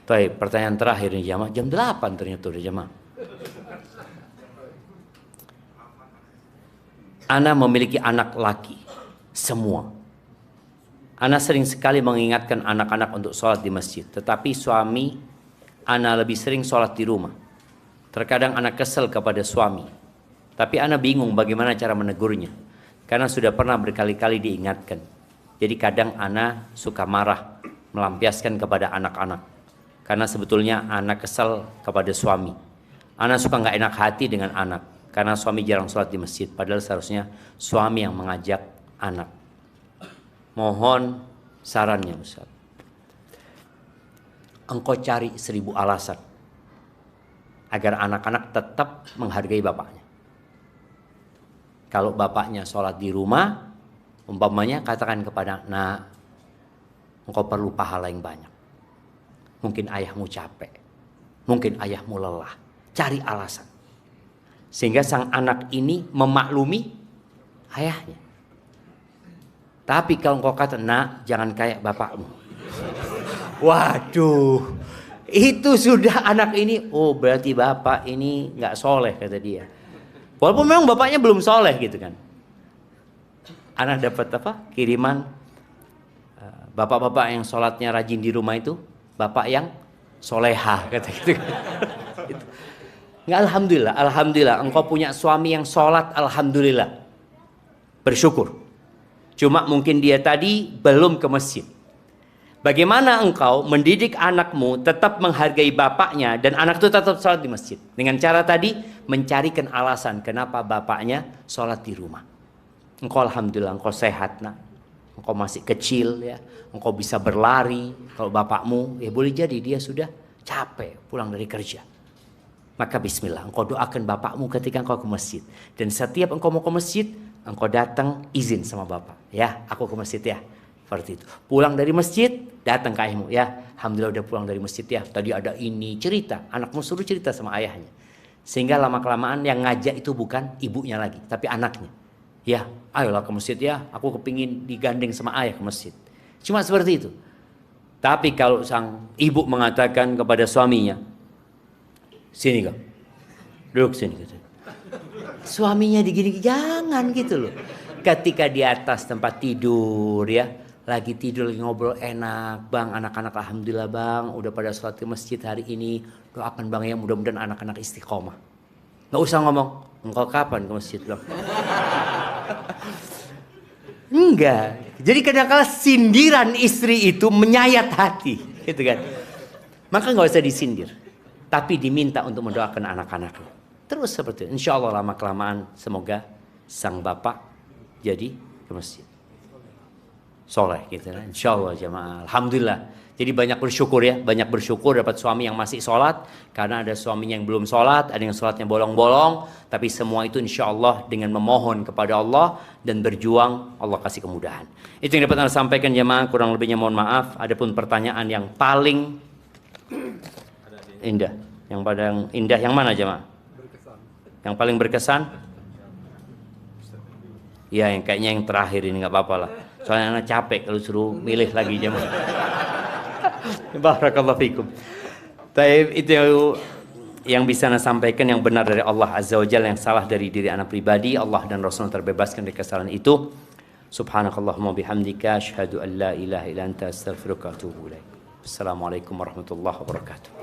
Baik, pertanyaan terakhir nih jamaah. Jam 8 ternyata udah jamaah. Ana memiliki anak laki semua. Ana sering sekali mengingatkan anak-anak untuk sholat di masjid. Tetapi suami Ana lebih sering sholat di rumah. Terkadang Ana kesel kepada suami. Tapi Ana bingung bagaimana cara menegurnya. Karena sudah pernah berkali-kali diingatkan. Jadi kadang Ana suka marah, melampiaskan kepada anak-anak. Karena sebetulnya Ana kesel kepada suami. Ana suka nggak enak hati dengan anak. Karena suami jarang sholat di masjid. Padahal seharusnya suami yang mengajak anak. Mohon sarannya Ustaz. Engkau cari 1000 alasan. Agar anak-anak tetap menghargai bapaknya. Kalau bapaknya sholat di rumah, umpamanya katakan kepada, nah, engkau perlu pahala yang banyak. Mungkin ayahmu capek. Mungkin ayahmu lelah. Cari alasan. Sehingga sang anak ini memaklumi ayahnya. Tapi kalau engkau kata, nak, jangan kayak bapakmu. Waduh, itu sudah anak ini, oh berarti bapak ini nggak soleh kata dia. Walaupun memang bapaknya belum soleh gitu kan. Anak dapat apa? Kiriman bapak-bapak yang sholatnya rajin di rumah itu, bapak yang solehah kata gitu. Nggak, alhamdulillah, alhamdulillah. Engkau punya suami yang sholat, alhamdulillah. Bersyukur. Cuma mungkin dia tadi belum ke masjid. Bagaimana engkau mendidik anakmu tetap menghargai bapaknya dan anak itu tetap sholat di masjid? Dengan cara tadi mencarikan alasan kenapa bapaknya sholat di rumah. Engkau alhamdulillah, engkau sehat nak. Engkau masih kecil ya. Engkau bisa berlari. Kalau bapakmu ya boleh jadi dia sudah capek pulang dari kerja. Maka bismillah, engkau doakan bapakmu ketika engkau ke masjid. Dan setiap engkau mau ke masjid, engkau datang izin sama bapak. Ya, aku ke masjid ya. Seperti itu. Pulang dari masjid, datang ke ayahmu. Ya, alhamdulillah udah pulang dari masjid ya. Tadi ada ini, cerita. Anakmu suruh cerita sama ayahnya. Sehingga lama-kelamaan yang ngajak itu bukan ibunya lagi, tapi anaknya. Ya, ayolah ke masjid ya. Aku kepingin digandeng sama ayah ke masjid. Cuma seperti itu. Tapi kalau sang ibu mengatakan kepada suaminya, sini kau, duduk sini. Suaminya digini, jangan gitu loh. Ketika di atas tempat tidur ya, lagi tidur lagi ngobrol enak, bang anak-anak alhamdulillah bang, udah pada sholat ke masjid hari ini, doakan bang ya mudah-mudahan anak-anak istiqomah. Nggak usah ngomong, engkau kapan ke masjid bang? Enggak. Jadi kadang-kadang sindiran istri itu menyayat hati, gitu kan? Maka nggak usah disindir. Tapi diminta untuk mendoakan anak-anaknya. Terus seperti itu. Insya Allah lama-kelamaan semoga sang bapak jadi ke masjid. Soleh gitu kan. Insya Allah jamaah. Alhamdulillah. Jadi banyak bersyukur ya. Banyak bersyukur dapat suami yang masih sholat. Karena ada suaminya yang belum sholat. Ada yang sholatnya bolong-bolong. Tapi semua itu insya Allah dengan memohon kepada Allah. Dan berjuang Allah kasih kemudahan. Itu yang dapat Anda sampaikan jamaah. Kurang lebihnya mohon maaf. Adapun pertanyaan yang paling indah, yang paling indah yang mana jemaah? Yang paling berkesan? Ya, yang kayaknya yang terakhir ini nggak apa-apa lah. Soalnya anak capek kalau suruh milih lagi jemaah. Barakallahu fikum. Tapi itu yang bisa Anda sampaikan yang benar dari Allah Azza wa Jalla, yang salah dari diri anak pribadi. Allah dan Rasul terbebaskan dari kesalahan itu. Subhanakallahumma bihamdika asyhadu an la ilaha illa anta astaghfiruka wa atubu ilaik. Assalamualaikum warahmatullahi wabarakatuh.